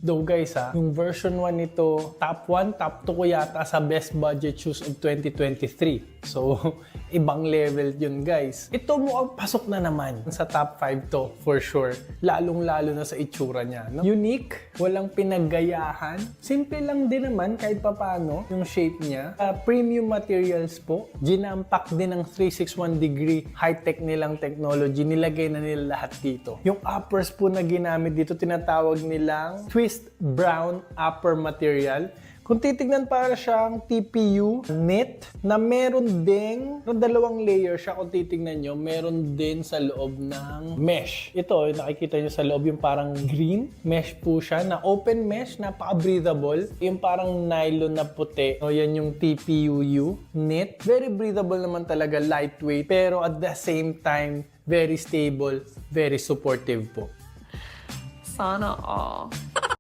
Though guys yung version 1 nito, top 1, top 2 ko yata sa best budget shoes of 2023. So, ibang level yun guys. Ito mukhang pasok na naman sa top 5 to for sure. Lalong-lalo na sa itsura niya. No? Unique, walang pinaggayahan. Simple lang din naman kahit papano yung shape niya. Premium materials po. Ginampak din ng 361 degree high-tech nilang technology. Nilagay na nila lahat dito. Yung uppers po na ginamit dito, tinatawag nilang twist brown upper material. Kung titignan, para siyang TPU knit na meron ding dalawang layer siya. Kung titignan nyo, meron din sa loob ng mesh. Ito, nakikita nyo sa loob yung parang green mesh po siya na open mesh, napaka-breathable. Yung parang nylon na puti. O, yan yung TPU knit. Very breathable naman talaga, lightweight. Pero at the same time, very stable, very supportive po. Sana all.